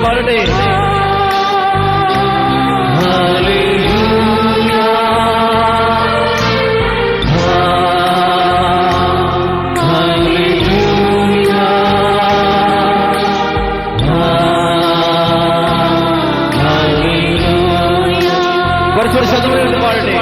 പാടട്ടെ. കുറച്ചുകൂടി ശബ്ദം പാടട്ടെ.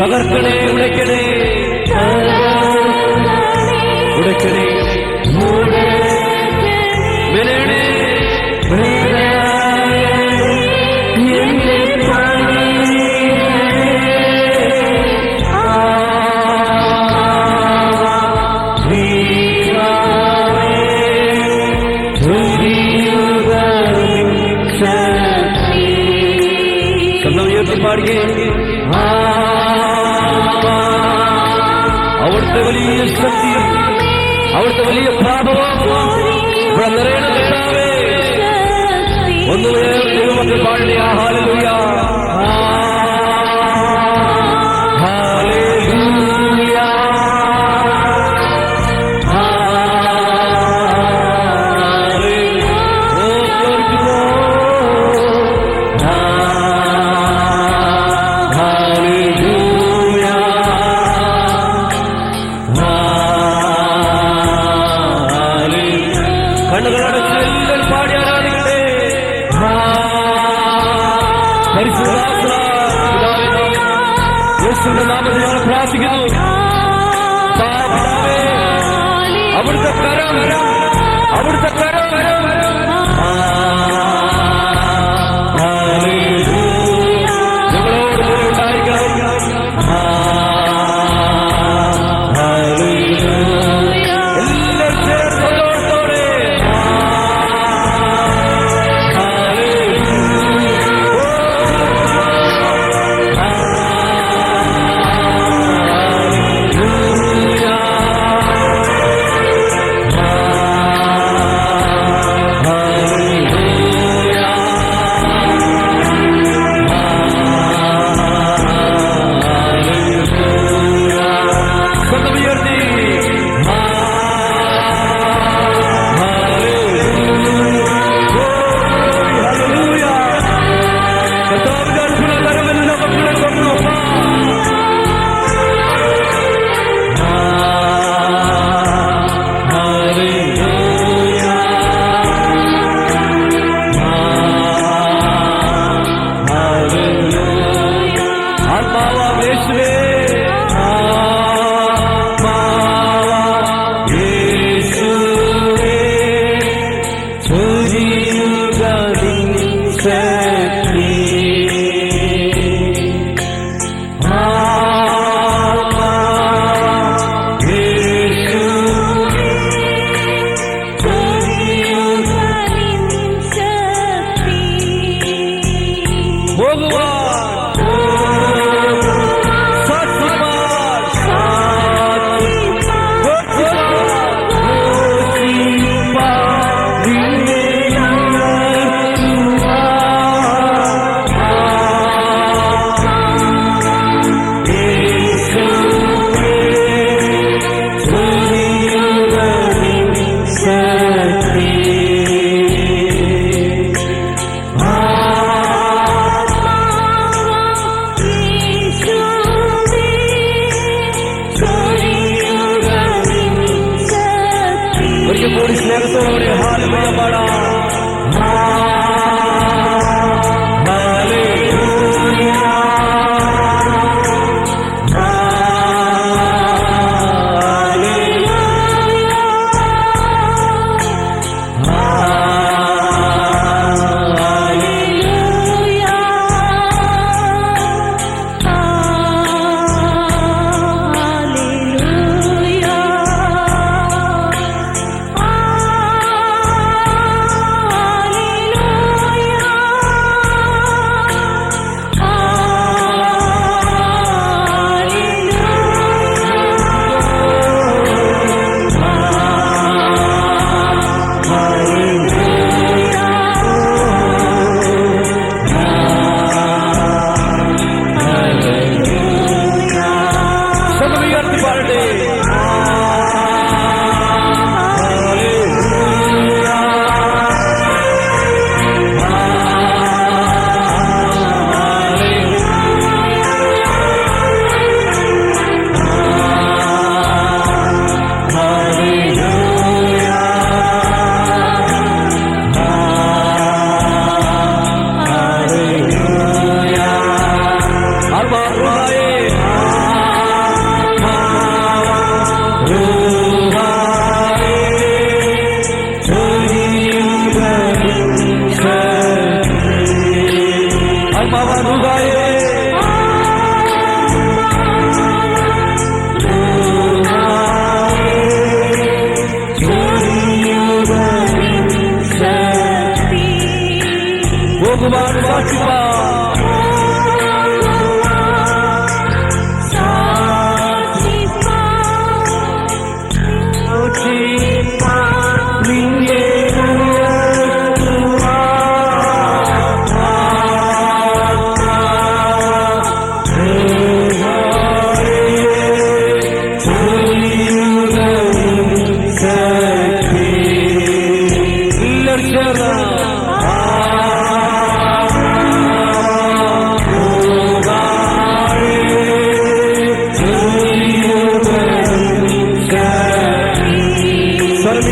തകർക്കണേ, ഉടയ്ക്കണേ, ഉടയ്ക്കണേ, മെനയണേ, പാടിക്കേ. അവിടുത്തെ വലിയ ശക്തി, അവിടുത്തെ വലിയ പ്രാഭവം ഇവിടെ നിറയണം കർത്താവേ. ഒന്നുമേ ദൈവമക്കൾ പാടണേ. ഹല്ലേലൂയ, ഹല്ലേലൂയ, പാടി ആരാധിക്കട്ടെ. യേശുവിന്റെ നാമത്തിൽ ഞങ്ങൾ പ്രാർത്ഥിക്കുന്നു. അവിടുത്തെ കരം, അവിടുത്തെ കരം ഞങ്ങളോട്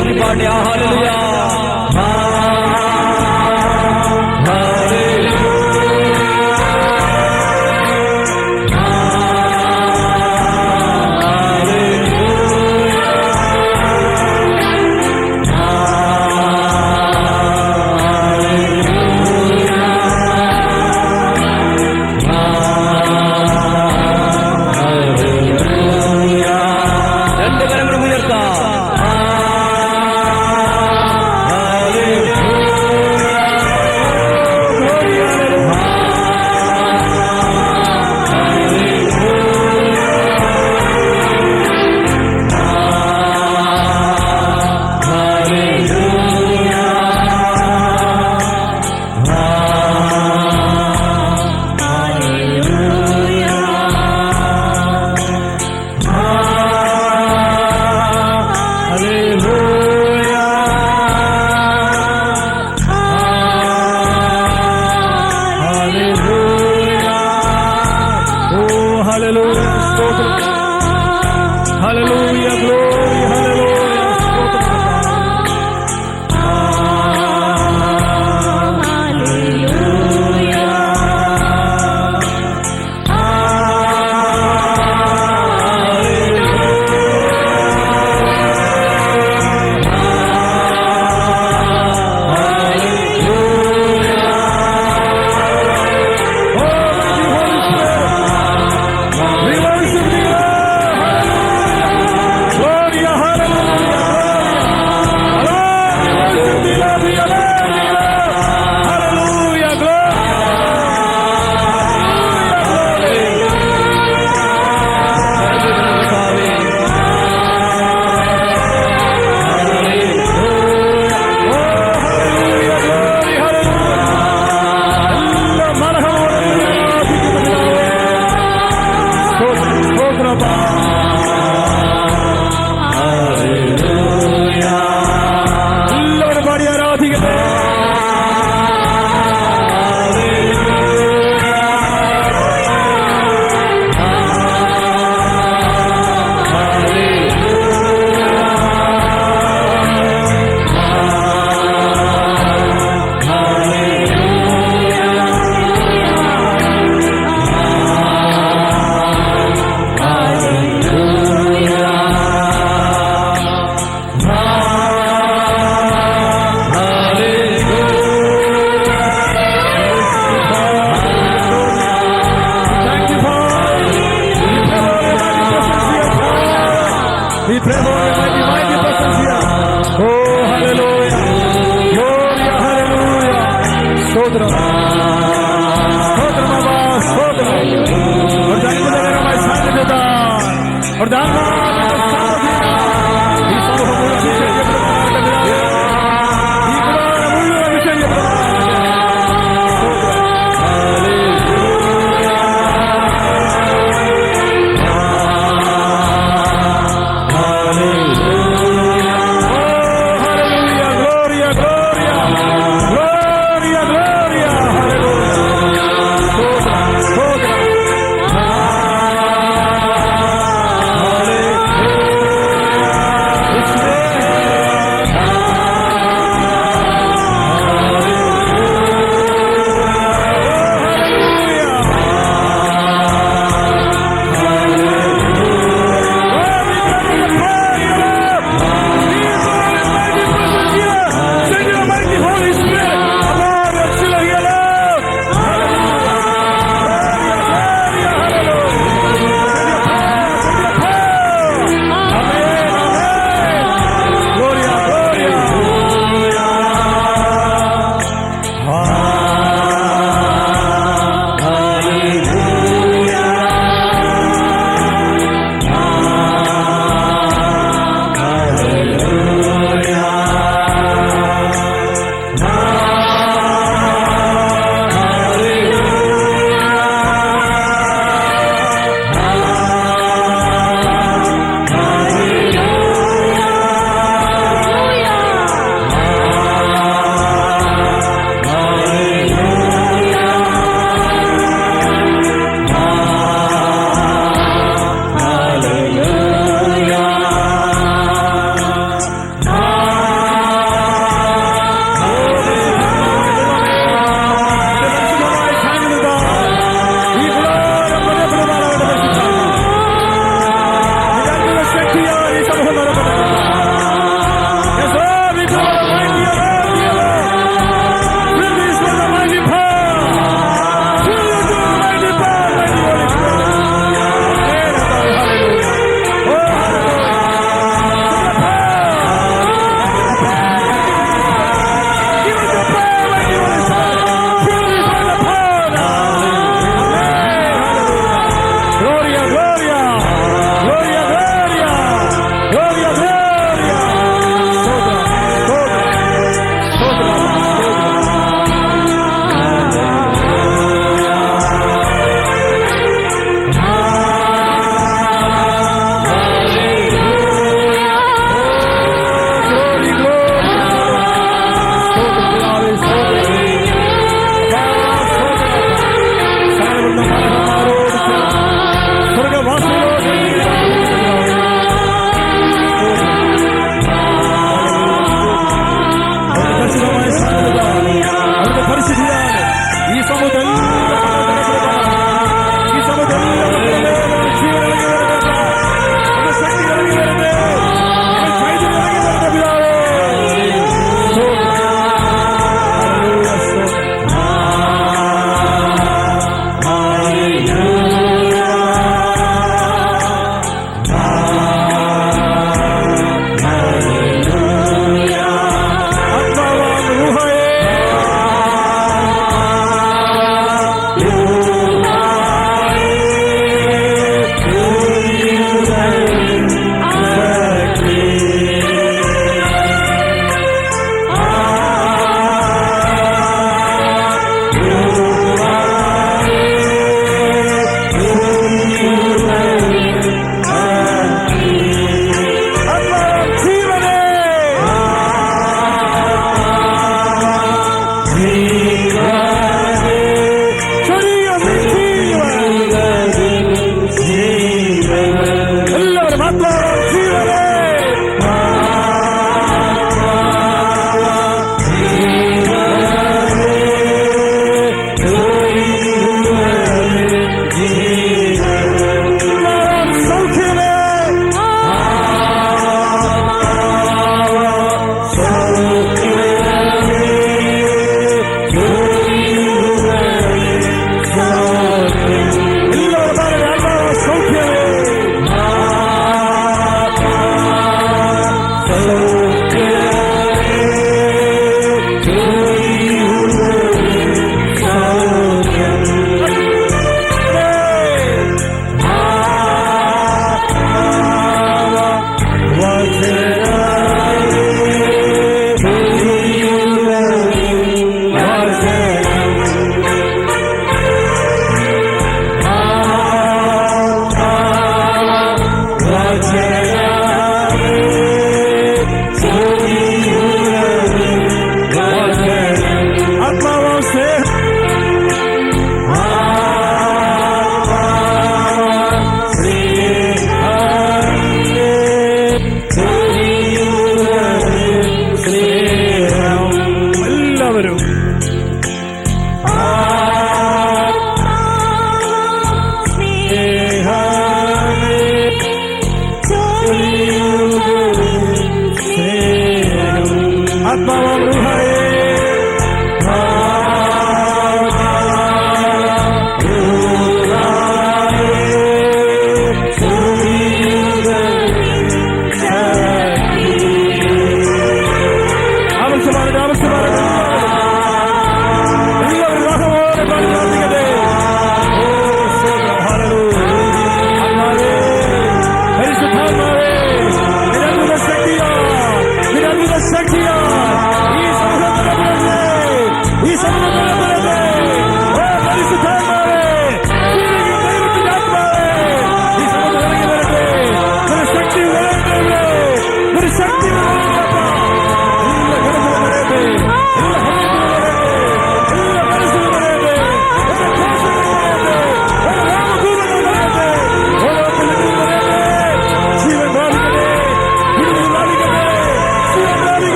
ഉയർത്തി പാടി ഹല്ലേലൂയ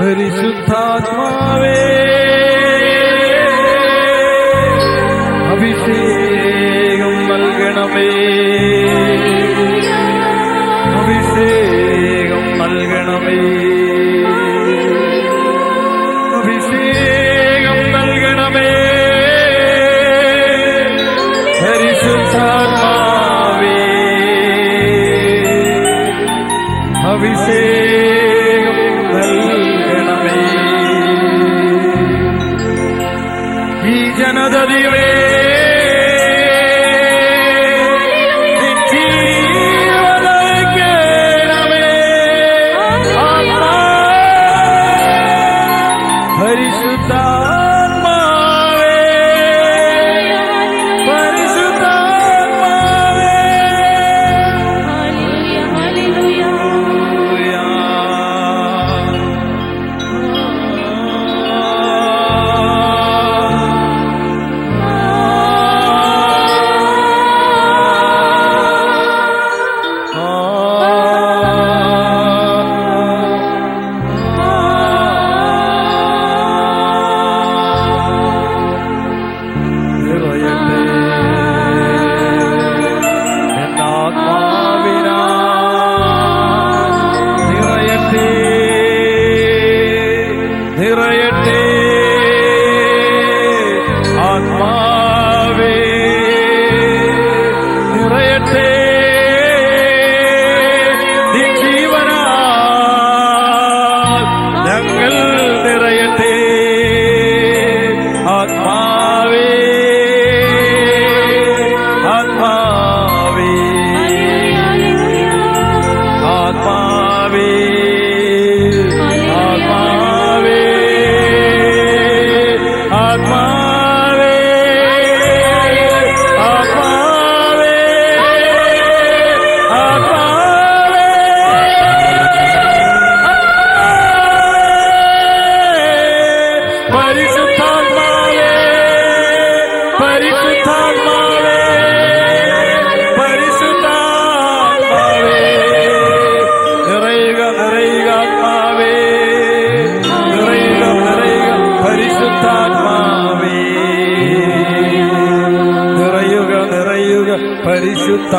പരിശുദ്ധാത്മാവേ അഭിഷേകം നൽകണമേ, അഭിഷേകം നൽകണമേ, അഭിഷേകം നൽകണമേ. പരിശുദ്ധാത്മാവേ അഭിഷേകം നൽകണമേ. ഈ ജനതതിവേ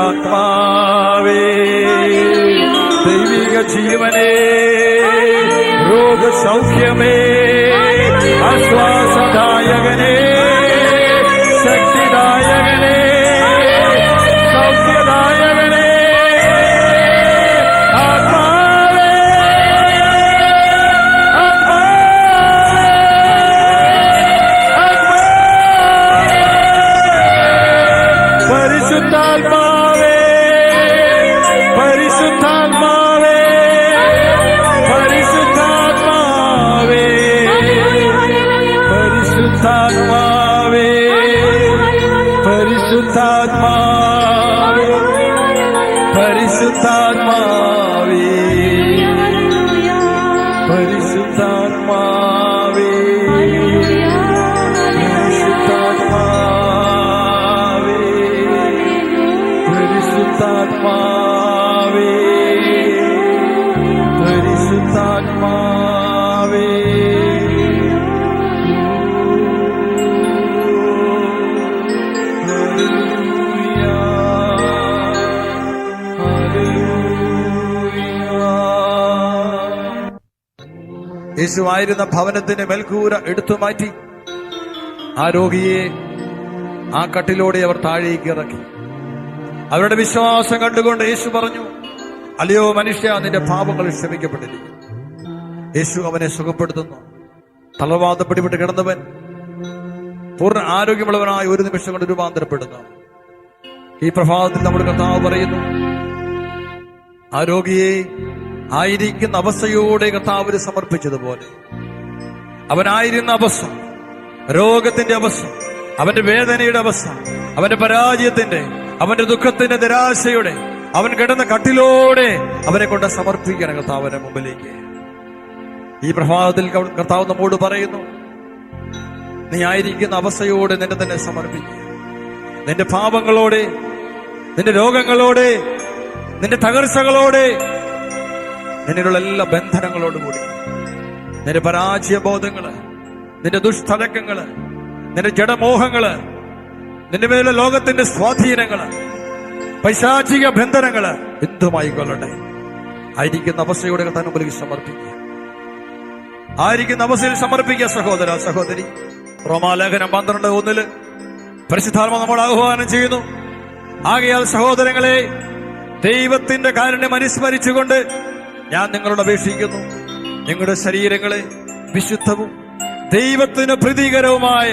പരിശുദ്ധാത്മാവേ ദൈവിക ജീവനേ രോഗസൗഖ്യമേ ആശ്വാസദായകനേ ശക്തിദായകനേ സൗഖ്യദായകനേ ആത്മാവേ പരിശുദ്ധാത്മാവേ പരിശുദ്ധാത്മാവേ പരിശുദ്ധാത്മാവേ പരിശുദ്ധാത്മാവേ പരിശുദ്ധാത്മാവേ പരിശുദ്ധാത്മാവേ പരിശുദ്ധാത്മാവേ പരിശുദ്ധാത്മാവേ പരിശുദ്ധാത്മാവേ യേശുവായിരുന്ന ഭവനത്തിന്റെ മേൽക്കൂര എടുത്തു മാറ്റി ആ രോഗിയെ ആ കട്ടിലോടെ അവർ താഴേക്ക് ഇറക്കി. അവരുടെ വിശ്വാസം കണ്ടുകൊണ്ട് യേശു പറഞ്ഞു, അല്ലയോ മനുഷ്യ, നിന്റെ പാപങ്ങൾ ക്ഷമിക്കപ്പെട്ടിരിക്കുന്നു. യേശു അവനെ സുഖപ്പെടുത്തുന്നു. തളർവാദം പിടിപെട്ട് കിടന്നവൻ പൂർണ്ണ ആരോഗ്യമുള്ളവനായി ഒരു നിമിഷം കൊണ്ട് രൂപാന്തരപ്പെടുന്നു. ഈ പ്രഭാതത്തിൽ നമ്മുടെ കർത്താവ് പറയുന്നു, ആ രോഗിയെ ആയിരിക്കുന്ന അവസ്ഥയോടെ കർത്താവിന് സമർപ്പിച്ചതുപോലെ അവനായിരുന്ന അവസ്ഥ, രോഗത്തിന്റെ അവസ്ഥ, അവന്റെ വേദനയുടെ അവസ്ഥ, അവന്റെ പരാജയത്തിന്റെ, അവന്റെ ദുഃഖത്തിന്റെ, നിരാശയുടെ, അവൻ കിടന്ന കട്ടിലോടെ അവനെ കൊണ്ട് സമർപ്പിക്കണം കർത്താവിന്റെ മുമ്പിലേക്ക്. ഈ പ്രഭാതത്തിൽ കർത്താവ് നമ്മോട് പറയുന്നു, നീ ആയിരിക്കുന്ന അവസ്ഥയോടെ നിന്നെ തന്നെ സമർപ്പിക്കുക. നിന്റെ പാപങ്ങളോടെ, നിന്റെ രോഗങ്ങളോടെ, നിന്റെ തകർച്ചകളോടെ, നിന്നിലുള്ള എല്ലാ ബന്ധനങ്ങളോടുകൂടി നിന്റെ പരാജയ ബോധങ്ങള്, നിന്റെ ദുഷ്ടലക്കങ്ങള്, നിന്റെ ജഡമോഹങ്ങള്, നിന്റെ മേലെ ലോകത്തിന്റെ സ്വാധീനങ്ങള്, പൈശാചിക ബന്ധനങ്ങള് എന്തുമായി കൊള്ളട്ടെ, ആയിരിക്കുന്ന അവസ്ഥയുടെ കർത്താവിന്റെ മുമ്പിൽ സമർപ്പിക്കുക. ആയിരിക്കുന്ന അവസ്ഥയിൽ സമർപ്പിക്കുക. സഹോദര സഹോദരി, റോമാലേഖനം 12:1 പരിശുദ്ധാത്മാവ് നമ്മൾ ആഹ്വാനം ചെയ്യുന്നു. ആകയാൽ സഹോദരങ്ങളെ, ദൈവത്തിന്റെ കാരുണ്യം അനുസ്മരിച്ചുകൊണ്ട് ഞാൻ നിങ്ങളോട് അപേക്ഷിക്കുന്നു, നിങ്ങളുടെ ശരീരങ്ങളെ വിശുദ്ധവും ദൈവത്തിന് പ്രീതികരവുമായ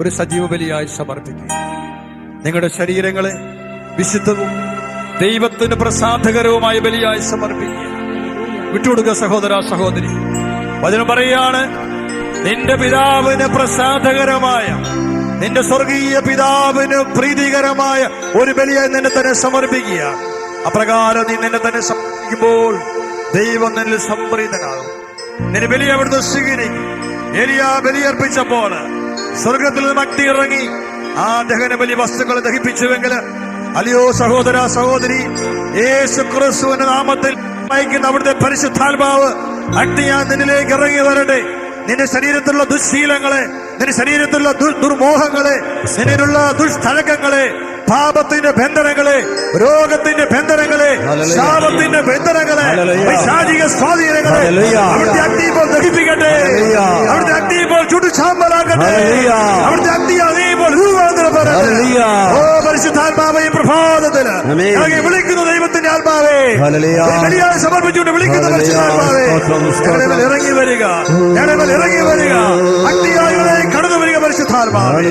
ഒരു സജീവ ബലിയായി സമർപ്പിക്കുക. നിങ്ങളുടെ ശരീരങ്ങളെ വിശുദ്ധവും ദൈവത്തിന് പ്രസാദകരവുമായ ബലിയായി സമർപ്പിക്കുക. വിട്ടുകൊടുക്കുക സഹോദര സഹോദരി. വചനം പറയുകയാണ്, നിന്റെ പിതാവിന് പ്രസാദകരമായ, നിന്റെ സ്വർഗീയ പിതാവിന് പ്രീതികരമായ ഒരു ബലിയായി നിന്നെ തന്നെ സമർപ്പിക്കുക. അപ്രകാരം നീ നിന്നെ തന്നെ സമർപ്പിക്കുമ്പോൾ ദൈവം നിന്നിൽ സംപ്രീതനാകും. നിന്റെ ബലി അവിടുന്ന് സ്വീകരിക്കും. ഏലിയാ ബലിയർപ്പിച്ചപ്പോൾ സ്വർഗത്തിൽ നിന്ന് അഗ്നി ഇറങ്ങി ആ ദഹന ബലി വസ്തുക്കളെ ദഹിപ്പിച്ചുവെങ്കിൽ, അല്ലയോ സഹോദര സഹോദരി, യേശു ക്രിസ്തുവിന്റെ നാമത്തിൽ അയക്കുന്ന അവിടുത്തെ പരിശുദ്ധാത്മാവ് അഗ്നിയാ നിന്നിലേക്ക് ഇറങ്ങി വരട്ടെ. നിന്റെ ശരീരത്തിലുള്ള ദുശ്ശീലങ്ങളെ, നിന്റെ ശരീരത്തിലുള്ള ദുർമോഹങ്ങളെ, നിന്നിലുള്ള ദുഷ്തഴക്കങ്ങളെ, പാപത്തിന്റെ ബന്ധനങ്ങളെ, രോഗത്തിന്റെ ബന്ധനങ്ങളെ, ശാപത്തിന്റെ ബന്ധനങ്ങളെ, പൈശാചിക സ്വാധീനങ്ങളെ അവിടുത്തെ അഗ്നി ഇപ്പോൾ ദഹിപ്പിക്കട്ടെ. അവിടുത്തെ അഗ്നി ഇപ്പോൾ ചുട്ടുചാമ്പലാക്കട്ടെ. അവിടുത്തെ അഗ്നി അതേപോലെ രൂപാന്തരപ്പെടട്ടെ. ഓ പരിശുദ്ധാത്മാവേ, ഈ പ്രഭാതത്തില് ഞങ്ങളെ വിളിക്കുന്ന ദൈവത്തിന്റെ ആത്മാവേ, ബലിയായി സമർപ്പിച്ചുകൊണ്ട് വിളിക്കുന്ന പരിശുദ്ധാത്മാവേ, ഞങ്ങളുടെ മേൽ ഇറങ്ങി വരിക, ഞങ്ങളുടെ മേൽ ഇറങ്ങി വരിക. അഗ്നിയായി കടന്നു വരിക പരിശുദ്ധാത്മാവേ.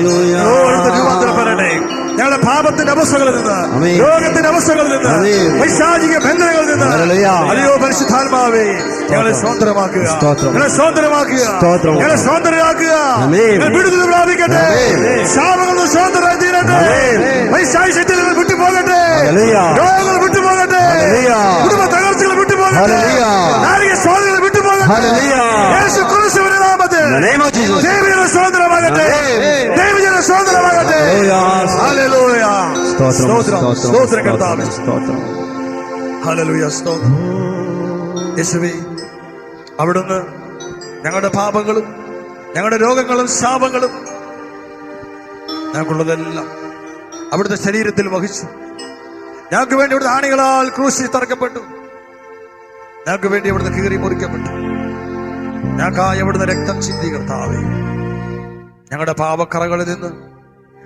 ഓ രൂപാന്തരപ്പെടട്ടെ. ഞങ്ങളുടെ പാപത്തിന്റെ അവസ്ഥകളിൽ നിന്ന്, രോഗത്തിന്റെ അവസ്ഥകളിൽ നിന്ന്, പൈശാചിക ബന്ധനങ്ങളിൽ നിന്ന്, അല്ലയോ പരിശുദ്ധാത്മാവേ, ഞങ്ങളെ സ്വതന്ത്രമാക്കുക, ഞങ്ങളെ സ്വതന്ത്രമാക്കുക, ഞങ്ങളെ സ്വതന്ത്രരാക്കുക. വിടുതൽ പ്രാപിക്കട്ടെ. ശാപങ്ങളിൽ നിന്ന് സ്വതന്ത്രരായി തീരട്ടെ. പൈശാചികത്തിൽ നിന്ന് വിട്ടുപോകട്ടെ. രോഗങ്ങൾ വിട്ടുപോകട്ടെ. കുടുംബ തകർച്ചകൾ വിട്ടുപോകട്ടെ. നാരിക സ്വാധീനങ്ങൾ വിട്ടുപോകട്ടെ. യേശു ക്രിസ്തുവിന്റെ നാമത്തിൽ ദൈവജന സ്വതന്ത്രമാകട്ടെ. ദൈവജന സ്വതന്ത്രമാകട്ടെ. ഹല്ലേലൂയ. സ്തോത്രം, സ്തോത്രം കർത്താവേ. ഹല്ലേലൂയ, സ്തോത്രം. യേശുവേ, അവിടുന്ന് ഞങ്ങളുടെ പാപങ്ങളും ഞങ്ങളുടെ രോഗങ്ങളും ശാപങ്ങളും ഞങ്ങൾക്കുള്ളതെല്ലാം അവിടുത്തെ ശരീരത്തിൽ വഹിച്ചു. ഞങ്ങൾക്ക് വേണ്ടി അവിടുത്തെ ആണികളാൽ ക്രൂശിൽ തറക്കപ്പെട്ടു. ഞങ്ങൾക്ക് വേണ്ടി അവിടുന്ന് കീറി മുറിക്കപ്പെട്ടു. ഞങ്ങൾക്കായി അവിടുന്ന് രക്തം ചിന്തി. കർത്താവേ, ഞങ്ങളുടെ പാപക്കറകളിൽ നിന്ന്,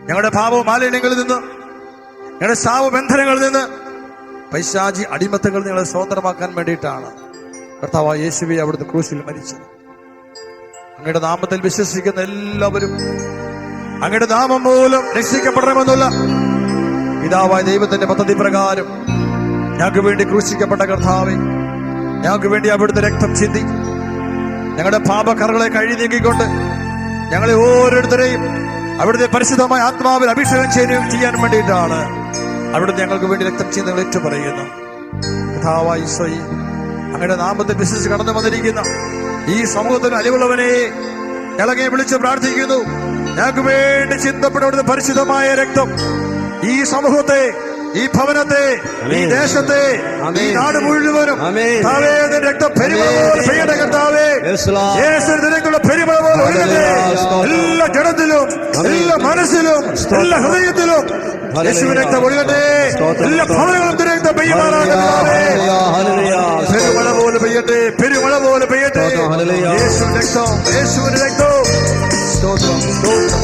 ഞങ്ങളുടെ പാപമാലിന്യങ്ങളിൽ നിന്ന്, ഞങ്ങളുടെ ശാപബന്ധനങ്ങളിൽ നിന്ന്, പൈശാചി അടിമത്തങ്ങളിൽ ഞങ്ങളെ സ്വതന്ത്രമാക്കാൻ വേണ്ടിയിട്ടാണ് കർത്താവായ യേശുവേ അവിടുന്ന് ക്രൂശിൽ മരിച്ചത്. അങ്ങയുടെ നാമത്തിൽ വിശ്വസിക്കുന്ന എല്ലാവരും അങ്ങയുടെ നാമം മൂലം രക്ഷിക്കപ്പെടണമെന്നുള്ള പിതാവായ ദൈവത്തിന്റെ പദ്ധതി പ്രകാരം ഞങ്ങൾക്ക് വേണ്ടി ക്രൂശിക്കപ്പെട്ട കർത്താവേ, ഞങ്ങൾക്ക് വേണ്ടി അവിടുത്തെ രക്തം ചിന്തി ഞങ്ങളുടെ പാപക്കറകളെ കഴുകി നീക്കിക്കൊണ്ട് ഞങ്ങളെ ഓരോരുത്തരെയും അവിടുത്തെ പരിശുദ്ധമായ ആത്മാവിൽ അഭിഷേകം ചെയ്യാൻ വേണ്ടിയിട്ടാണ് അവിടുന്ന് ഞങ്ങൾക്ക് വേണ്ടി രക്തം ചെയ്ത് ഞങ്ങൾ ഏറ്റു പറയുന്നു. കർത്താവായ ഈശോയെ, അങ്ങയുടെ നാമത്തിൽ വിശ്വസിച്ച് കടന്നു വന്നിരിക്കുന്ന ഈ സമൂഹത്തിന് അലിവുള്ളവനെ ഞങ്ങളെ വിളിച്ച് പ്രാർത്ഥിക്കുന്നു. ഞങ്ങൾക്ക് വേണ്ടി ചിന്തപ്പെടുന്ന പരിശുദ്ധമായ രക്തം ഈ സമൂഹത്തെ, ഈ ഭവനത്തെ, ഈ ദേശത്തെ, ഈ നാട് മുഴുവനും രക്തം പെരുമഴ പോലെ പെയ്യട്ടെ കർത്താവേ. യേശുവിനുള്ള പെരുമഴ പോലെ ഒഴുകട്ടെ. എല്ലാ ജഡത്തിലും, എല്ലാ മനസ്സിലും, എല്ലാ ഹൃദയത്തിലും യേശുവിന്റെ രക്തം ഒഴുകട്ടെ. എല്ലാ ഭവനങ്ങളും രക്തം പെയ്യുമാറാകട്ടെ. പെരുമഴ പോലെ പെയ്യട്ടെ, പെരുമഴ പോലെ പെയ്യട്ടെ. യേശുവിന്റെ രക്തം, യേശുവിന്റെ രക്തം. സ്തോത്രം, സ്തോത്രം.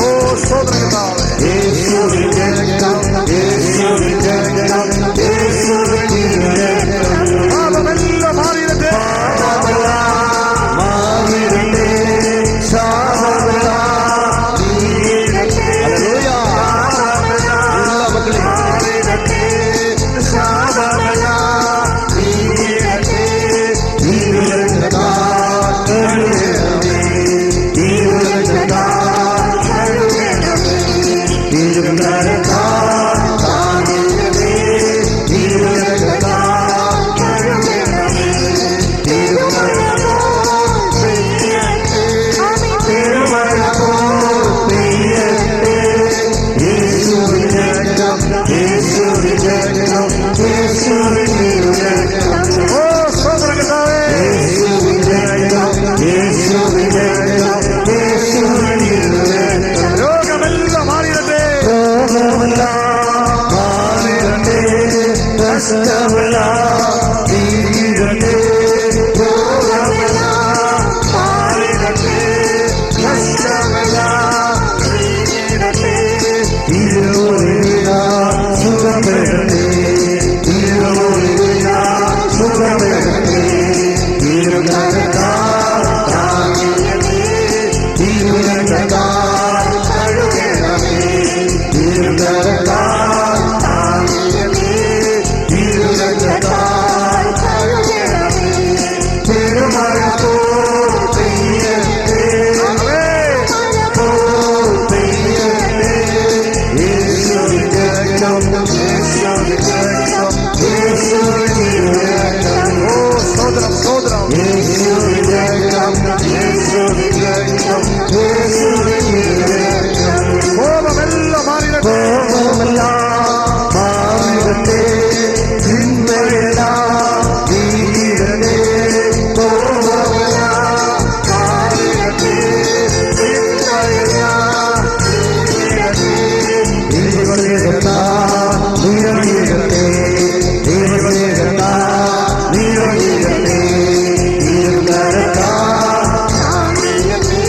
Oh, so കഷ്ടമെല്ലാം തീരട്ടെ, രോഗമെല്ലാം മാറിടട്ടെ, കഷ്ടമെല്ലാം തീരട്ടെ, തിരുവോളിയാൽ സുഖപ്പെടട്ടെ, തിരുവോളിയാൽ സുഖപ്പെടട്ടെ, തിരുകരത്താൽ താങ്ങിയണമേ, തിരുരക്തത്താൽ കഴുകണമേ, തിരുകരത്താൽ താങ്ങിയണമേ, തിരുരക്തത്താൽ കഴുകണമേ, തിരുമഴ പോൽ പെയ്യട്ടെ, പോൽ പെയ്യട്ടെ, യേശുവിന്റെ രക്തം, യേശുവിന്റെ രക്തം, യേശുവിന്റെ രക്തം, ഓ സ്തോത്രം സ്തോത്രം, യേശുവിന്റെ രക്തം, യേശുവിന്റെ രക്തം, യേശുവിന്റെ രക്തം, കോപമെല്ലാം മാറിടട്ടെ, കോപമെല്ലാം മാറിടട്ടെ, തിന്മയെല്ലാം തീരട്ടെ, കോപമെല്ലാം മാറിടട്ടെ, തിന്മയെല്ലാം തീരട്ടെ, ദൈവവേദത്താൽ നിറയട്ടെ, ദൈവവേദത്താൽ നിറയട്ടെ, തിരുകരത്താൽ താങ്ങിയണമേ,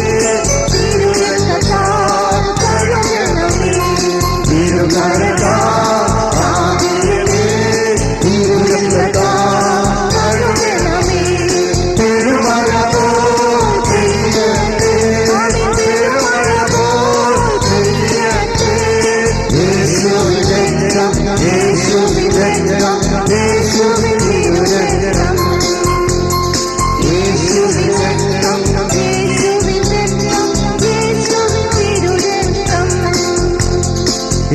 തിരുരക്തത്താൽ കഴുകണമേ, തിരുകരത്താൽ താങ്ങിയണമേ, തിരുരക്തത്താൽ കഴുകണമേ, തിരുമഴ പോൽ പെയ്യട്ടെ, തിരുമഴ പോൽ പെയ്യട്ടെ, യേശുവിന്റെ രക്തം, യേശുവിന്റെ രക്തം, യേശുവിന്റെ രക്തം, യേശുവിന്റെ രക്തം, യേശുവിന്റെ രക്തം,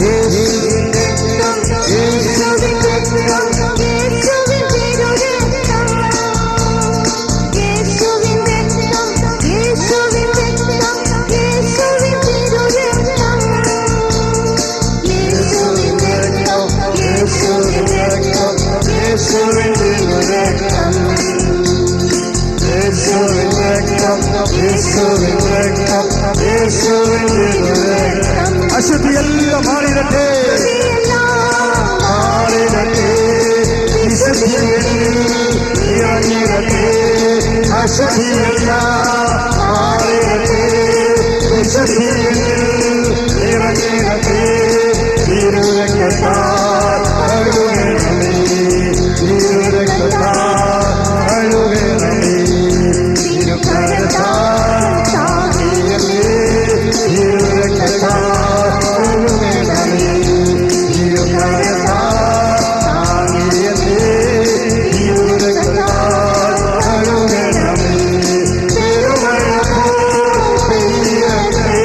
യേശുവിന്റെ രക്തം, യേശുവിന്റെ രക്തം, യേശുവിന്റെ രക്തം, യേശുവിന്റെ രക്തം, യേശുവിന്റെ രക്തം, യേശുവിന്റെ രക്തം, അശുദ്ധിയെല്ലാം മാറിടട്ടെ, മാറിടട്ടെ, വിശുദ്ധിയിൽ ഇറങ്ങിടട്ടെ, അശുദ്ധിയെല്ലാം മാറിടട്ടെ, വിശുദ്ധിയിൽ ഇറങ്ങിടട്ടെ, തിരുരക്തത്താൽ കഴുകണമേ, തിരുരക്തത്താൽ കഴുകണമേ, തിരുകരത്താൽ താങ്ങിയണമേ, തിരുരക്തത്താൽ കഴുകണമേ, തിരുകരത്താൽ താങ്ങിയണമേ, തിരുരക്തത്താൽ കഴുകണമേ, തിരുമഴ പോൽ പെയ്യട്ടെ,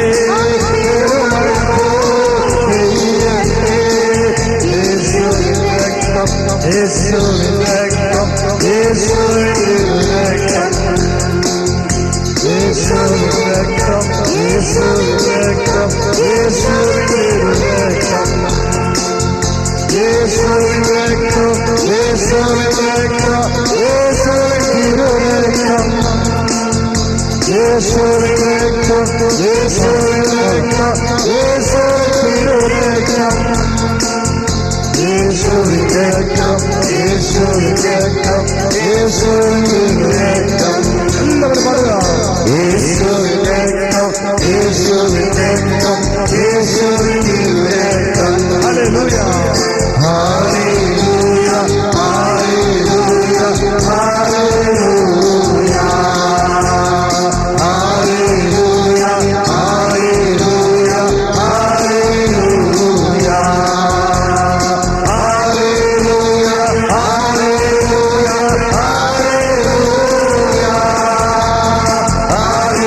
തിരുമഴ പോൽ പെയ്യട്ടെ, യേശുവിന്റെ രക്തം, യേശുവിന്റെ രക്തം, യേശുവിന്റെ രക്തം, യേശുവിന്റെ രക്തം, യേശുവിന്റെ രക്തം, യേശുവിന്റെ രക്തം, യേശുവിന്റെ രക്തം, യേശുവിന്റെ രക്തം, യേശുവിന്റെ രക്തം, യേശുവിന്റെ രക്തം, യേശുവിന്റെ രക്തം, യേശുവിന്റെ രക്തം, യേശുവിന്റെ രക്തം, യേശുവിന്റെ രക്തം, യേശുവിന്റെ രക്തം, എല്ലാവരും പാടുക, യേശുവിന്റെ രക്തം, യേശുവിന്റെ രക്തം, യേശുവിന്റെ രക്തം, ഹല്ലേലൂയ, ഹല്ലേലൂയ, ഹല്ലേലൂയ, ഹല്ലേലൂയ, ഹല്ലേലൂയ, ഹല്ലേലൂയ, ഹല്ലേലൂയ, ഹല്ലേലൂയ, ഹല്ലേലൂയ,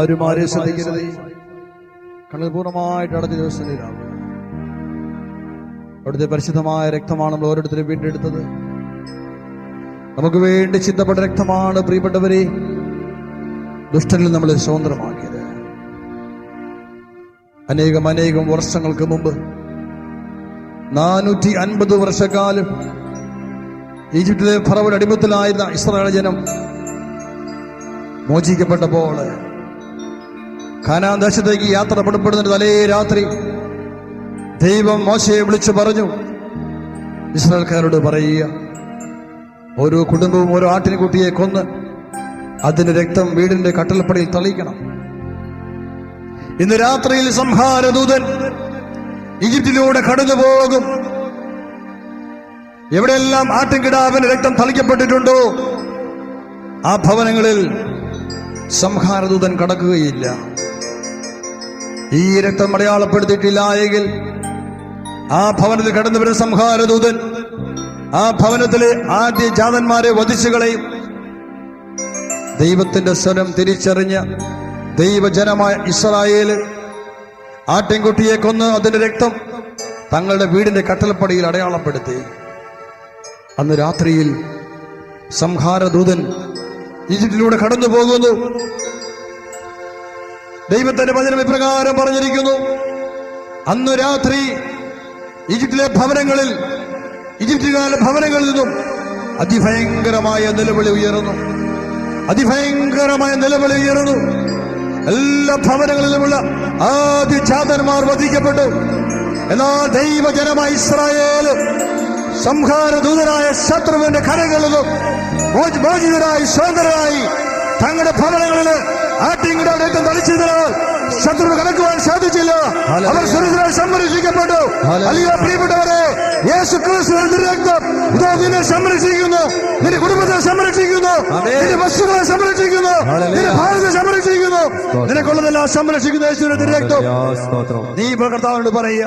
ആരും ആരെയും ശ്രദ്ധിക്കരുതേ. കണ്ണിൽ പൂർണ്ണമായിട്ട് അടച്ച ദിവസത്തിലാവുക. അവിടുത്തെ പരിശുദ്ധമായ രക്തമാണ് നമ്മൾ ഓരോരുത്തരും വീണ്ടെടുത്തത്. നമുക്ക് വേണ്ടി ചിന്തപ്പെട്ട രക്തമാണ് പ്രിയപ്പെട്ടവരെ ദുഷ്ടനിൽ നമ്മൾ സ്വതന്ത്രമാക്കിയത്. അനേകം വർഷങ്ങൾക്ക് മുമ്പ് 450 വർഷക്കാലം ഈജിപ്തിലെ ഫറവോന്റെ അടിമത്തത്തിലായിരുന്ന ഇസ്രായേൽ ജനം മോചിക്കപ്പെട്ടപ്പോൾ കാനാൻ ദേശത്തേക്ക് യാത്ര പുറപ്പെടുന്ന തലേ രാത്രി ദൈവം മോശയെ വിളിച്ചു പറഞ്ഞു, ഇസ്രായേൽക്കാരോട് പറയുക, ഓരോ കുടുംബവും ഓരോ ആട്ടിൻകുട്ടിയെ കൊന്ന് അതിന്റെ രക്തം വീടിന്റെ കട്ടളപ്പടിയിൽ തളിക്കണം. ഇന്ന് രാത്രിയിൽ സംഹാരദൂതൻ ഈജിപ്തിലൂടെ കടന്നു പോകും. എവിടെയെല്ലാം ആട്ടിൻകിടാവിന്റെ രക്തം തളിക്കപ്പെട്ടിട്ടുണ്ടോ ആ ഭവനങ്ങളിൽ സംഹാരദൂതൻ കടക്കുകയില്ല. ഈ രക്തം അടയാളപ്പെടുത്തിയിട്ടില്ല എങ്കിൽ ആ ഭവനത്തിൽ കടന്നു വരുന്ന സംഹാരദൂതൻ ആ ഭവനത്തിലെ ആദ്യ ജാതന്മാരെ വധിച്ചു കളയും. ദൈവത്തിന്റെ സ്വരം തിരിച്ചറിഞ്ഞ ദൈവജനമായ ഇസ്രായേല് ആട്ടിൻകുട്ടിയെ കൊന്ന് അതിന്റെ രക്തം തങ്ങളുടെ വീടിന്റെ കട്ടളപ്പടിയിൽ അടയാളപ്പെടുത്തി. അന്ന് രാത്രിയിൽ സംഹാരദൂതൻ ഈജിപ്തിലൂടെ കടന്നു പോകുന്നു. ദൈവത്തിന്റെ വചനം ഇപ്രകാരം പറഞ്ഞിരിക്കുന്നു, അന്ന് രാത്രി ഈജിപ്തിലെ ഭവനങ്ങളിൽ ഈജിപ്തുകാരുടെ ഭവനങ്ങളിൽ നിന്നും അതിഭയങ്കരമായ നിലവിളി ഉയർന്നു. അതിഭയങ്കരമായ നിലവിളി ഉയർന്നു. എല്ലാ ഭവനങ്ങളിലുമുള്ള ആദ്യ ജാതന്മാർ വധിക്കപ്പെട്ടു. എന്നാൽ ദൈവജനമായ ഇസ്രായേൽ സംഹാരദൂതനായ ശത്രുവിന്റെ കരകളിൽ നിന്നും മോചിതരായി സ്വതന്ത്രരായി തങ്ങളുടെ ഭവനങ്ങളിൽ ആട്ടിൻകിടാവിന്റെ രക്തം തളിച്ചതിനാൽ ശത്രു കടക്കുവാൻ സാധിച്ചില്ല. അവർ സുരക്ഷിതരായി സംരക്ഷിക്കപ്പെട്ടു. അല്ലയോ പ്രിയപ്പെട്ടവരെ, യേശു ക്രിസ്തുവിന്റെ രക്തം ഇതോ നിന്നെ സംരക്ഷിക്കുന്നു, നിന്റെ കുടുംബത്തെ സംരക്ഷിക്കുന്നു, നിന്റെ വസ്തുക്കളെ സംരക്ഷിക്കുന്നു, നിന്റെ ഭാരതത്തെ സംരക്ഷിക്കുന്നു. നിനക്കുള്ളതെല്ലാം സംരക്ഷിക്കുന്ന യേശുവിന്റെ രക്തം. നീ ഇപ്പോൾ കർത്താവിനോട് പറയുക,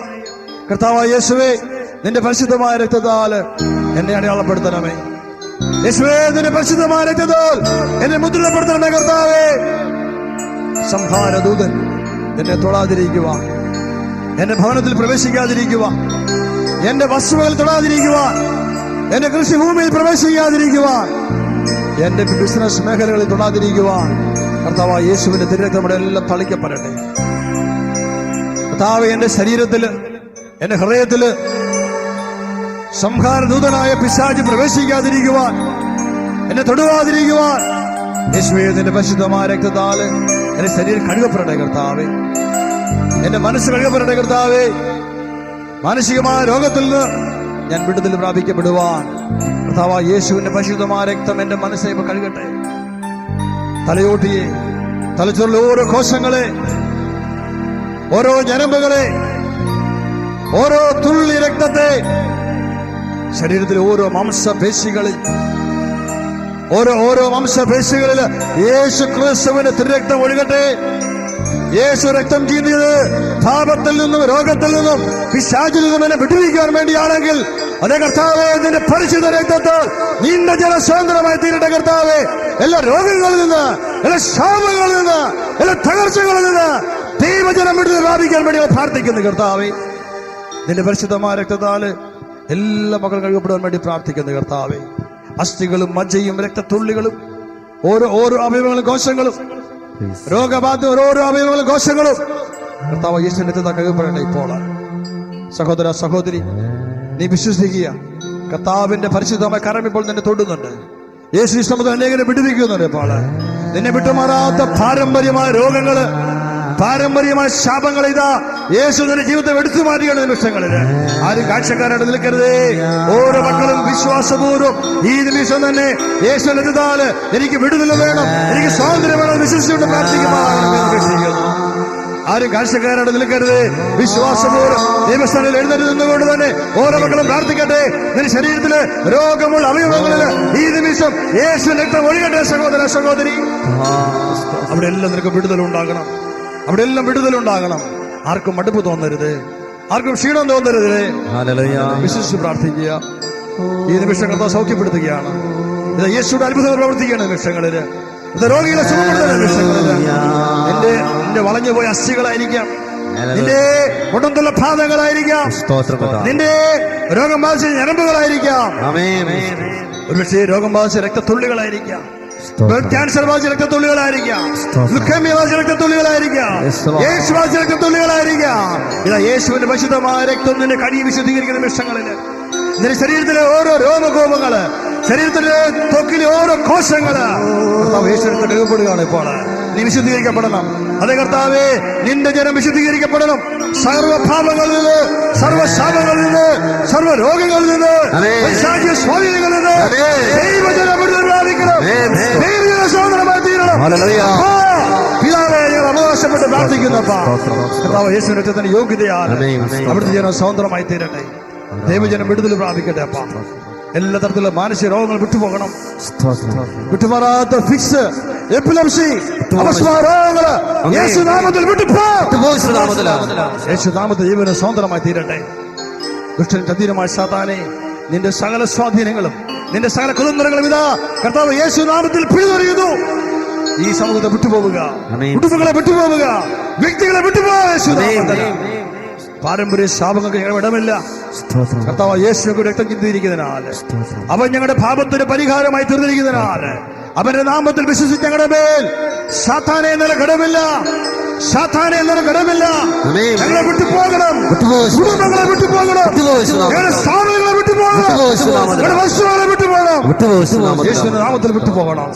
കർത്താവായ യേശുവേ, നിന്റെ പരിശുദ്ധമായ രക്തത്താൽ എന്നെ അടയാളപ്പെടുത്തണമേ. യേശുവേ, നിന്റെ പരിശുദ്ധമായ രക്തത്താൽ എന്നെ മുദ്രപ്പെടുത്തണമേ. കർത്താവേ, സംഹാരദൂതൻ എന്നെ തൊടാതിരിക്കുക, എന്റെ ഭവനത്തിൽ പ്രവേശിക്കാതിരിക്കുക, എന്റെ വസ്തുവകൾ തൊടാതിരിക്കുക, എന്റെ കൃഷിഭൂമിയിൽ പ്രവേശിക്കാതിരിക്കുക, എന്റെ ബിസിനസ് മേഖലകളിൽ തൊടാതിരിക്കുക. കർത്താവായ യേശുവിന്റെ തിരുരക്തം നമ്മുടെ എല്ലാം തളിക്കപ്പെടട്ടെ. കർത്താവേ, എന്റെ ശരീരത്തില് എന്റെ ഹൃദയത്തില് സംഹാരദൂതനായ പിശാച് പ്രവേശിക്കാതിരിക്കുവാൻ, എന്നെ തൊടുവാതിരിക്കുവാൻ യേശുവേ, നിന്റെ പരിശുദ്ധമായ രക്തത്താൽ എന്റെ ശരീരം കഴുകപ്പെടട്ടെ. കർത്താവേ, എന്റെ മനസ്സ് കഴുകപ്പെടട്ടെ. കർത്താവേ, മാനസികമായ രോഗത്തിൽ നിന്ന് ഞാൻ വിടുതൽ പ്രാപിക്കപ്പെടുവാൻ കർത്താവായ യേശുവിന്റെ പരിശുദ്ധമായ രക്തം എന്റെ മനസ്സെ കഴുകട്ടെ. തലയോട്ടിയെ, തലച്ചോറിലെ ഓരോ കോശങ്ങളെ, ഓരോ ഞരമ്പുകളെ, ഓരോ തുള്ളി രക്തത്തെ, ശരീരത്തിലെ ഓരോ മാംസപേശികളിൽ ഓരോ മാംസപേശികളിൽ യേശു ക്രിസ്തുവിന്റെ തിരുരക്തം ഒഴുകട്ടെ. യേശു രക്തം ചീന്തിയത് പാപത്തിൽ നിന്നും രോഗത്തിൽ നിന്നും പിശാചിൽ നിന്നും എന്നെ വിടുവിക്കാൻ വേണ്ടിയാണെങ്കിൽ അതേ കർത്താവേ, നിന്റെ പരിശുദ്ധ രക്തത്താൽ നിന്റെ ജനം സ്വതന്ത്രമായി തീരട്ടെ. കർത്താവേ, എല്ലാ രോഗങ്ങളിൽ നിന്ന്, എല്ലാ ശാപങ്ങളിൽ നിന്ന്, എല്ലാ തകർച്ചകളിൽ നിന്ന് ദൈവജനം വിടുതൽ പ്രാപിക്കാൻ വേണ്ടി പ്രാർത്ഥിക്കുന്നു. കർത്താവേ, നിന്റെ പരിശുദ്ധമായ രക്തത്താല് എല്ലാ മക്കളും കഴുകപ്പെടാൻ വേണ്ടി പ്രാർത്ഥിക്കുന്നു. കർത്താവേ, അസ്ഥികളും മജ്ജയും രക്തത്തുള്ളികളും ഓരോ അവയവങ്ങളും കോശങ്ങളും രോഗബാധ ഓരോ അവയവങ്ങളും കോശങ്ങളും കർത്താവ് യേശുവിന്റെ രക്തത്താൽ കഴുകപ്പെടട്ടെ. ഇപ്പോൾ സഹോദര സഹോദരി, നീ വിശ്വസിക്കുക, കർത്താവിന്റെ പരിശുദ്ധമായ കരം ഇപ്പോൾ നിന്നെ തൊടുന്നുണ്ട്. യേശു ഇഷ്ടമുള്ള അനേകരെ വിടുവിക്കുന്നുണ്ട്. ഇപ്പോൾ നിന്നെ വിട്ടുമാറാത്ത പാരമ്പര്യമായ രോഗങ്ങള്, പാരമ്പര്യമായ ശാപങ്ങൾ ഇതാ യേശു നിന്റെ ജീവിതത്തെ എടുത്തു മാറ്റുകയാണ് നിമിഷങ്ങളില്. ആരും കാഴ്ചക്കാരായിട്ട് നിൽക്കരുതേ. ഓരോ മക്കളും വിശ്വാസപൂർവ്വം ഈ നിമിഷം തന്നെ യേശുവിന്റെ രക്തത്താല് എനിക്ക് വിടുതൽ വേണം, എനിക്ക് സ്വാതന്ത്ര്യം വേണം വിശ്വസിച്ചുകൊണ്ട് പ്രാർത്ഥിക്കുമ്പോൾ ആരും കാഴ്ചക്കാരായിട്ട് നിൽക്കരുത്. വിശ്വാസപൂർവ്വം ദൈവസ്ഥാനിൽ എഴുന്നേറ്റ് നിന്നുകൊണ്ട് തന്നെ ഓരോ മക്കളും പ്രാർത്ഥിക്കട്ടെ. നിന്റെ ശരീരത്തില് രോഗമുള്ള അവയവങ്ങളില് ഈ നിമിഷം യേശു രക്തം ഒഴുകട്ടെ. സഹോദര സഹോദരി, അവിടെ എല്ലാം നിനക്ക് വിടുതലുണ്ടാകണം. അവിടെ എല്ലാം വിടുതലുണ്ടാകണം. ആർക്കും മടുപ്പ് തോന്നരുത്, ആർക്കും ക്ഷീണം തോന്നരുത്. വിശ്വസിച്ച് പ്രാർത്ഥിക്കുക. ഈ നിമിഷം കർത്താവ് സൗഖ്യപ്പെടുത്തുകയാണ്. ഇത് യേശുയുടെ അത്ഭുതങ്ങൾ പ്രവർത്തിക്കുകയാണ് നിമിഷങ്ങളില്. രോഗികളെ സുഖപ്പെടുത്തുന്ന നിമിഷങ്ങളിൽ നിന്റെ വളഞ്ഞുപോയ അസ്ഥികളായിരിക്കാം, നിന്റെ ഒടുന്തുള്ള പാദങ്ങളായിരിക്കാം, നിന്റെ രോഗം ബാധിച്ച ഞരമ്പുകളായിരിക്കാം, ഒരുപക്ഷെ രോഗം ബാധിച്ച രക്തത്തുള്ളികളായിരിക്കാം, ക്യാൻസർ ബാധിച്ച രക്തത്തുള്ളികളായിരിക്കാം, ലുക്കേമിയ ബാധിച്ച രക്തത്തുള്ളികളായിരിക്കാം, യേശു ബാധിച്ച രക്തത്തുള്ളികളായിരിക്കാം. ഇതാ യേശുവിന്റെ പരിശുദ്ധമായ രക്തം നിന്നെ കഴുകി വിശുദ്ധീകരിക്കുന്ന നിമിഷങ്ങളില് നിന്റെ ശരീരത്തിലെ ഓരോ രോമകോപങ്ങള്, ശരീരത്തിലെ ത്വക്കിലെ ഓരോ കോശങ്ങള് യേശുവിനെ കഴുകപ്പെടുകയാണ്. ഇപ്പോൾ നീ വിശുദ്ധീകരിക്കപ്പെടണം. അതേ കർത്താവേ, നിന്റെ ജനം വിശുദ്ധീകരിക്കപ്പെടണം. സർവഭാവങ്ങളിൽ നിന്ന്, സർവശാപങ്ങളിൽ നിന്ന്, സർവ രോഗങ്ങളിൽ നിന്ന്, സ്വാധീനങ്ങളിൽ നിന്ന് ദൈവജനം പ്രാപിക്കണം. സ്വതന്ത്രമായി തീരണം. പിതാവേ, ഞങ്ങൾ അവകാശപ്പെട്ട് പ്രാർത്ഥിക്കുന്നപ്പാ കർത്താവ് യേശുവിന്റെ രക്തത്തിന്റെ യോഗ്യതയാണ്. അവിടുത്തെ ജനം സ്വതന്ത്രമായി തീരട്ടെ. ദൈവജനം വിടുതൽ പ്രാപിക്കട്ടെ. അപ്പാ എല്ലാ തരത്തിലുള്ള മാനസിക രോഗങ്ങൾ വിട്ടുപോകണം. വിട്ടുമാറാത്ത ഫിക്സ്, എപ്പിലെപ്സി, രോഗങ്ങള് യേശുനാമത്തിൽ യേശുനാമത്തിൽ ജീവന് സ്വതന്ത്രമായി തീരട്ടെ. ദുഷ്ടൻ ചതീരമായ സാത്താനെ, നിന്റെ സകല സ്വാധീനങ്ങളും നിന്റെ സകല കുതന്ത്രങ്ങളും ഇതാ കർത്താവ് യേശുനാമത്തിൽ പിടിതെറിയുന്നു. ഈ സമൂഹത്തെ വിട്ടുപോവുക, കുടുംബങ്ങളെ വിട്ടുപോവുക, വ്യക്തികളെ വിട്ടുപോവുക. പാരമ്പര്യ ശാപങ്ങൾക്ക് ഞങ്ങളുടെ ഇടമില്ല. കർത്താവ് യേശുവിന്റെ രക്തം ചിന്തിയിരിക്കുന്നതിനാൽ, അവൻ ഞങ്ങളുടെ പാപത്തിന് പരിഹാരമായി തീർന്നിരിക്കുന്നതിനാൽ, അവന്റെ നാമത്തിൽ വിശ്വസിച്ച് ഞങ്ങളുടെ മേൽ സാത്താനെ എന്നുള്ള ഘടമില്ല, സാത്താനെ എന്നുള്ള ഘടമില്ല. ഞങ്ങളെ വിട്ടുപോകണം, കുടുംബങ്ങളെ വിട്ടുപോകണം, ഞങ്ങളുടെ സ്ഥാപനങ്ങളെ വിട്ടുപോകണം, ഞങ്ങളുടെ വസ്തുക്കളെ വിട്ടുപോകണം, യേശുവിന്റെ നാമത്തിൽ വിട്ടുപോകണം.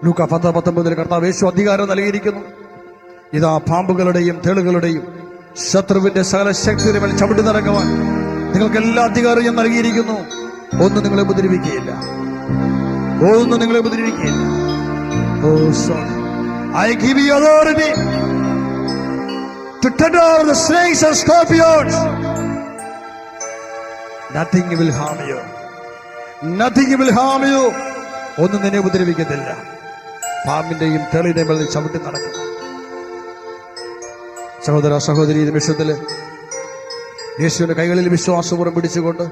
ലൂക്കാ 10:19 കർത്താവ് യേശു അധികാരം നൽകിയിരിക്കുന്നു. ഇതാ പാമ്പുകളുടെയും തേളുകളുടെയും ശത്രുവിന്റെ സകല ശക്തിയുടെ മേൽ ചവിട്ടി നിറങ്ങുവാൻ നിങ്ങൾക്ക് എല്ലാ അധികാരവും ഞാൻ നൽകിയിരിക്കുന്നു. ഒന്നും നിങ്ങളെ ഉപദ്രവിക്കുകയില്ല, ഒന്നും നിങ്ങളെ ഉപദ്രവിക്കുകയില്ല. Oh, son, I give you authority to tread over the snakes and scorpions. Nothing will harm you. Nothing will harm you. ഒന്നും നിന്നെ ഉപദ്രവിക്കത്തില്ല. പാമ്പിന്റെയും തേളിന്റെയും മേൽ ചവിട്ടി നടക്കും. സഹോദര സഹോദരി, ഈ നിമിഷത്തില് യേശുവിന്റെ കൈകളിൽ വിശ്വാസപൂർവ്വം പിടിച്ചുകൊണ്ട്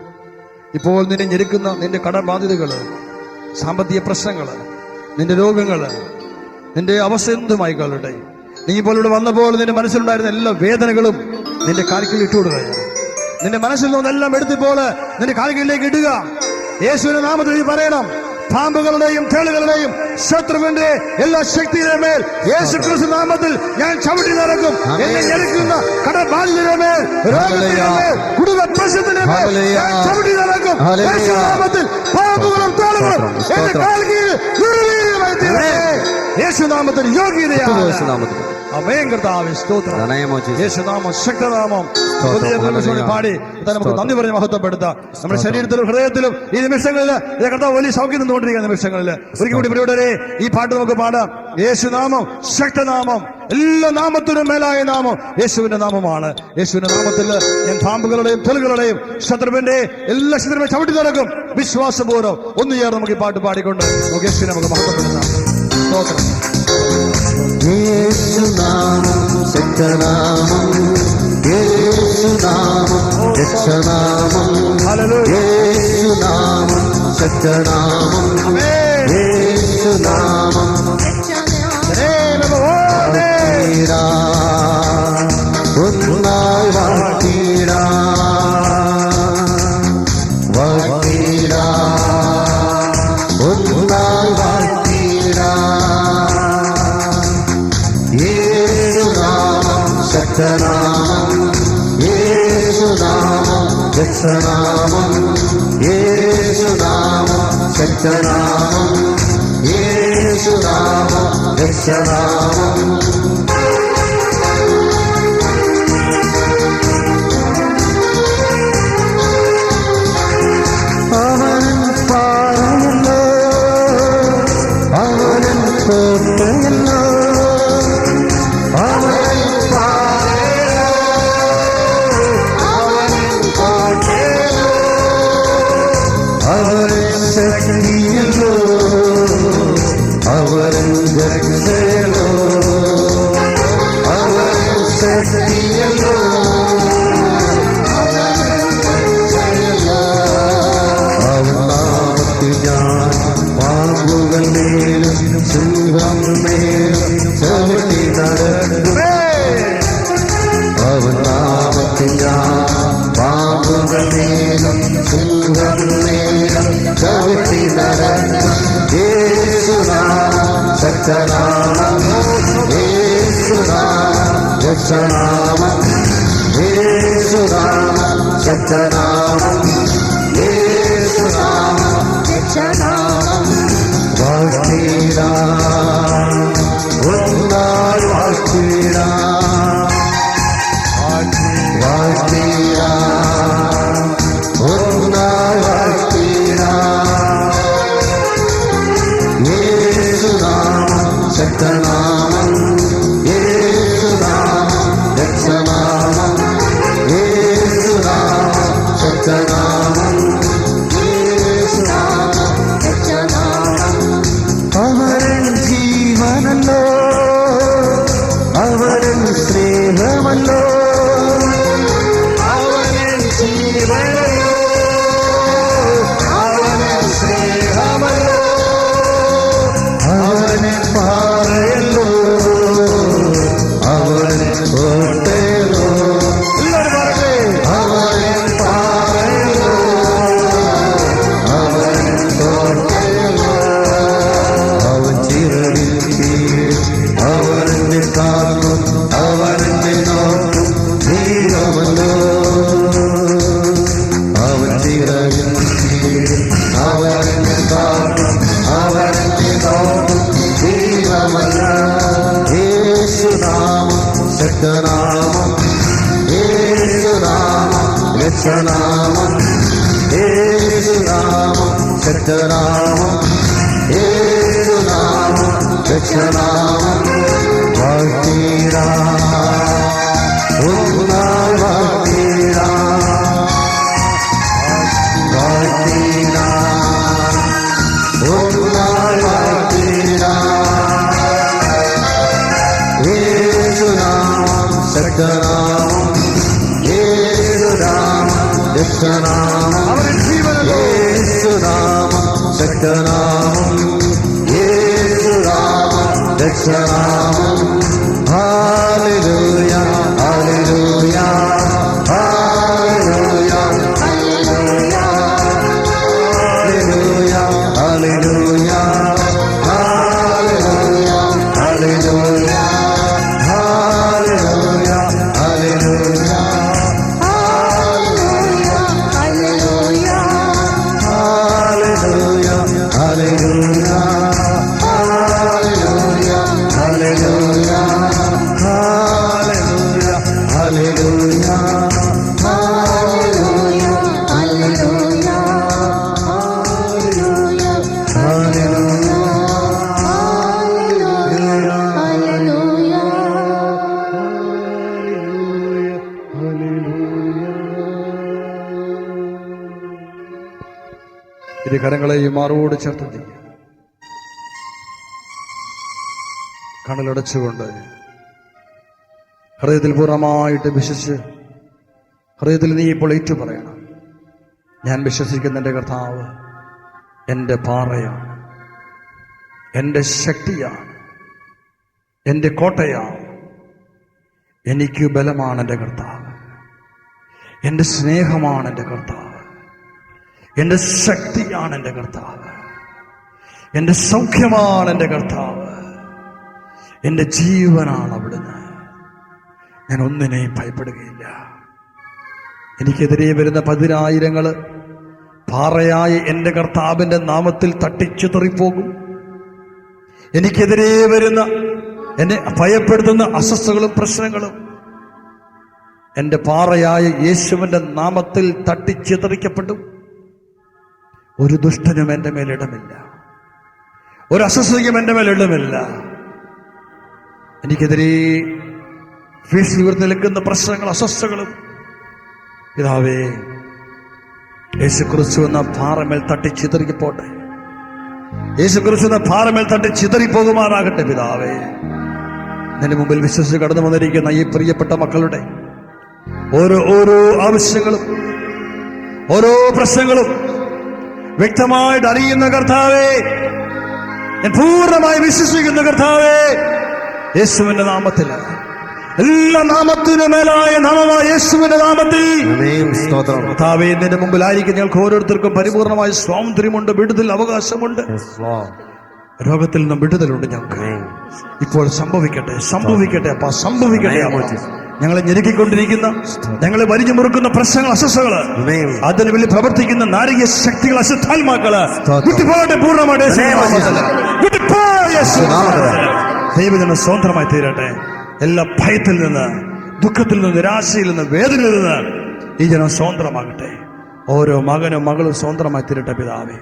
ഇപ്പോൾ നിന്നെ ഞെരുക്കുന്ന നിന്റെ കടബാധ്യതകള്, സാമ്പത്തിക പ്രശ്നങ്ങള്, നിന്റെ രോഗങ്ങള്, നിന്റെ അവസ്ഥ എന്തുമായിക്കൊള്ളട്ടെ, നീ ഇപ്പോൾ ഇവിടെ വന്നപ്പോൾ നിന്റെ മനസ്സിലുണ്ടായിരുന്ന എല്ലാ വേദനകളും നിന്റെ കാൽക്കീഴിൽ ഇട്ടുകൊടുക്കുക. നിന്റെ മനസ്സിൽ നിന്നെല്ലാം എടുത്തിപ്പോൾ നിന്റെ കാൽക്കീഴിലേക്ക് ഇടുക. യേശുവിന്റെ നാമത്തിൽ നീ പറയണം, പാമ്പുകളുടെയും തേളുകളുടെയും ശത്രുവിന്റെ എല്ലാ ശക്തിയുടെ മേൽ യേശു ക്രിസ്തു നാമത്തിൽ ഞാൻ ചവിട്ടി നടക്കും. എന്നെ ഞെരുക്കുന്ന കടബാധ്യതയുടെ മേൽ, രോഗത്തിന്റെ മേൽ, കുടുംബ പ്രശ്നത്തിന്റെ മേൽ ഞാൻ ചവിട്ടി നടക്കും. യേശു നാമത്തിൽ പാമ്പുകളും തേളുകളും എന്റെ കാൽക്കീഴിൽ നിർവീര്യമായി തീരട്ടെ. യേശുനാമത്തിൽ യോഗ്യതയാണ്. ആമേൻ. കർത്താവേ സ്തോത്രം. യേശുനാമം ശക്തനാമം പാടി നമുക്ക് നന്ദി പറഞ്ഞ് മഹത്വപ്പെടുത്താം. നമ്മുടെ ശരീരത്തിലും ഹൃദയത്തിലും ഈ നിമിഷങ്ങളിൽ കർത്താവ് വലിയ സൗഖ്യം നിന്നുകൊണ്ടിരിക്കുന്ന നിമിഷങ്ങളിൽ ഒരിക്കൽ കൂടി പ്രിയപ്പെട്ടവരെ ഈ പാട്ട് നമുക്ക് പാടാം. യേശുനാമം ശക്തനാമം, എല്ലാ നാമത്തിനും മേലായ നാമം യേശുവിന്റെ നാമമാണ്. യേശുവിന്റെ നാമത്തിൽ ഞാൻ പാമ്പുകളുടെയും തേളുകളുടെയും ശത്രുവിന്റെ എല്ലാ ശത്രുവിനെ ചവിട്ടി നടക്കും. വിശ്വാസപൂർവ്വം ഒന്ന് ചേർന്ന് നമുക്ക് ഈ പാട്ട് പാടിക്കൊണ്ട് നമുക്ക് യേശുവിനെ നമുക്ക് മഹത്വപ്പെടുത്താം. സ്തോത്രം. യേശുനാമം ശക്തനാമം, യേശുനാമം രക്ഷനാമം, യേശുനാമം ശക്തനാമം, യേശുനാമം ഒന്നായി വാഴ്ത്തിടാ വാഴ്ത്തിടാ ഒന്നായി വാഴ്ത്തിടാ. യേശുനാമം ശക്തനാമം, യേശുനാമം രക്ഷനാമം, യേശുനാമം ശക്തനാമം, യേശുനാമം രക്ഷനാമം. അവൻ പാറയല്ലോ, അവൻ കോട്ടയല്ലോ, അവൻ പാറയല്ലോ, അവൻ കോട്ടയല്ലോ, അവൻ ശക്തിയല്ലോ, അവൻ രക്ഷയല്ലോ. രക്ഷനാമം യേശുനാമം രക്ഷനാമം യേശുനാമം രക്ഷനാമം വാഴ്ത്തിടാം ഒന്നാൾ വാഴ്ത്തിടാം വാഴ്ത്തിടാം ഒന്നാൾ വാഴ്ത്തിടാം യേശുനാമം ശക്തനാമം യേശുനാമം രക്ഷനാമം യേശുനാമം ശക്തനാമം യേശുനാമം രക്ഷനാമം അവരൻ ജീവനല്ലോ അവരൻ സ്നേഹമല്ലോ അവരൻ ജീവനല്ലോ അവരൻ സ്നേഹമല്ലോ അവനെ പാറയല്ലോ അവനെ കോട്ടയല്ലോ അവനെ പാറയല്ലോ അവനെ കോട്ടയല്ലോ അവൻ ചിറകിൽ കീഴിൽ അവനെ കാക്കും അവനെ നോക്കും ദൈവമല്ലോ അവൻ ചിറകിൽ കീഴിൽ അവനെ കാക്കും അവനെ നോക്കും ദൈവമല്ല യേശുനാമം ശക്തനാമം യേശുനാമം രക്ഷനാമം യേശുനാമം ശക്തനാമം യേശുനാമം രക്ഷനാമം വാഴ്ത്തിടാം ഒന്നാൾ വാഴ്ത്തിടാം വാഴ്ത്തിടാം ഒന്നാൾ വാഴ്ത്തിടാം യേശുനാമം ശക്തനാമം യേശുനാമം രക്ഷനാമം യേശുനാമം ശക്തനാമം യേശുനാമം രക്ഷനാമം ഹല്ലേലൂയ ഹല്ലേലൂയ ഹല്ലേലൂയ ഹല്ലേലൂയ ഹല്ലേലൂയ ഹല്ലേലൂയ ഹല്ലേലൂയ ഹല്ലേലൂയ ഹല്ലേലൂയ ഹല്ലേലൂയ ഹല്ലേലൂയ ഹല്ലേലൂയ ഇരു കരങ്ങളെയും മാറോട് ചേർത്ത് നീ കണ്ണലടച്ചുകൊണ്ട് ഹൃദയത്തിൽ പൂർണ്ണമായിട്ട് വിശ്വസിച്ച് ഹൃദയത്തിൽ നീ ഇപ്പോൾ ഏറ്റു പറയണം. ഞാൻ വിശ്വസിക്കുന്ന എൻ്റെ കർത്താവ് എൻ്റെ പാറയാണ്, എൻ്റെ ശക്തിയാണ്, എൻ്റെ കോട്ടയാണ്, എനിക്ക് ബലമാണ് എൻ്റെ കർത്താവ്, എൻ്റെ സ്നേഹമാണ് എൻ്റെ കർത്താവ്, എൻ്റെ ശക്തിയാണ് എൻ്റെ കർത്താവ്, എൻ്റെ സൗഖ്യമാണ് എൻ്റെ കർത്താവ്, എൻ്റെ ജീവനാണ് അവിടുന്ന്. ഞാൻ ഒന്നിനെയും ഭയപ്പെടുകയില്ല. എനിക്കെതിരെ വരുന്ന 10,000 പാറയായ എൻ്റെ കർത്താവിൻ്റെ നാമത്തിൽ തട്ടിച്ചിതറിപ്പോകും. എനിക്കെതിരെ വരുന്ന എന്നെ ഭയപ്പെടുത്തുന്ന അസ്വസ്ഥകളും പ്രശ്നങ്ങളും എൻ്റെ പാറയായ യേശുവിൻ്റെ നാമത്തിൽ തട്ടിച്ചിതറിക്കപ്പെടും. ഒരു ദുഷ്ടനും എൻ്റെ മേലിടമില്ല, ഒരു അസ്വസ്ഥയും എൻ്റെ മേലിടമില്ല. എനിക്കെതിരെ ഫീസിൽ ഉയർന്നു നിൽക്കുന്ന പ്രശ്നങ്ങൾ അസ്വസ്ഥകളും പിതാവേ യേശുക്രിസ്തു എന്ന പാറമേൽ തട്ടി ചിതറിപ്പോട്ടെ. യേശുക്രിസ്തു എന്ന പാറമേൽ തട്ടി ചിതറിപ്പോകുമാറാകട്ടെ. പിതാവേ, നിന്റെ മുമ്പിൽ വിശ്വസിച്ച് കടന്നു വന്നിരിക്കുന്ന ഈ പ്രിയപ്പെട്ട മക്കളുടെ ഓരോ ആവശ്യങ്ങളും ഓരോ പ്രശ്നങ്ങളും വ്യക്തമായിട്ട് അറിയുന്ന കർത്താവേ, ഞാൻ പൂർണ്ണമായി വിശ്വസിക്കുന്ന കർത്താവേ, യേശുവിന്റെ നാമത്തിൽ, എല്ലാ നാമത്തിനു മേലായ നാമമായ യേശുവിന്റെ നാമത്തിൽ കർത്താവേ, നിന്റെ മുമ്പിലായിരിക്കും ഞങ്ങൾക്ക് ഓരോരുത്തർക്കും പരിപൂർണമായ സ്വാതന്ത്ര്യമുണ്ട്, വിടുതൽ അവകാശമുണ്ട്. രോഗത്തിൽ നിന്നും വിടുതലുണ്ട് ഞങ്ങൾക്ക്. ഇപ്പോൾ സംഭവിക്കട്ടെ, സംഭവിക്കട്ടെ അപ്പ, സംഭവിക്കട്ടെ അപ്പ. ഞങ്ങളെ ഞെരുക്കിക്കൊണ്ടിരിക്കുന്ന, ഞങ്ങളെ വലിഞ്ഞു മുറുക്കുന്ന പ്രശ്നങ്ങൾ, അസ്വസ്ഥകള്, അതിന് വേണ്ടി പ്രവർത്തിക്കുന്ന നാരിക ശക്തികൾ, അശുദ്ധാത്മാക്കള് വിട്ടുപോകട്ടെ, പൂർണ്ണമായിട്ട് ദൈവജനം സ്വതന്ത്രമായി തീരട്ടെ. എല്ലാ ഭയത്തിൽ നിന്ന്, ദുഃഖത്തിൽ നിന്ന്, നിരാശയിൽ നിന്ന്, വേദനയിൽ നിന്ന് ഈ ജനം സ്വതന്ത്രമാകട്ടെ. ഓരോ മകനും മകളും സ്വതന്ത്രമായി തീരട്ടെ പിതാവേ.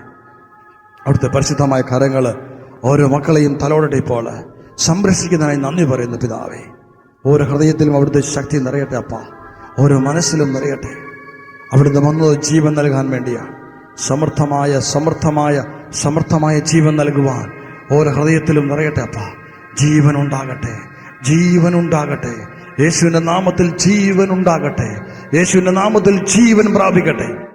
അവിടുത്തെ പരിശുദ്ധമായ കരങ്ങള് ഓരോ മക്കളെയും തലോടട്ടെ. ഇപ്പോൾ സംരക്ഷിക്കുന്നതിനായി നന്ദി പറയുന്നു പിതാവേ. ഓരോ ഹൃദയത്തിലും അവിടുത്തെ ശക്തി നിറയട്ടെ അപ്പ, ഓരോ മനസ്സിലും നിറയട്ടെ. അവിടുന്ന് വന്നത് ജീവൻ നൽകാൻ വേണ്ടിയാണ്. സമർത്ഥമായ ജീവൻ നൽകുവാൻ ഓരോ ഹൃദയത്തിലും നിറയട്ടെ അപ്പ. ജീവൻ ഉണ്ടാകട്ടെ, ജീവൻ ഉണ്ടാകട്ടെ. യേശുവിന്റെ നാമത്തിൽ ജീവൻ ഉണ്ടാകട്ടെ. യേശുവിന്റെ നാമത്തിൽ ജീവൻ പ്രാപിക്കട്ടെ.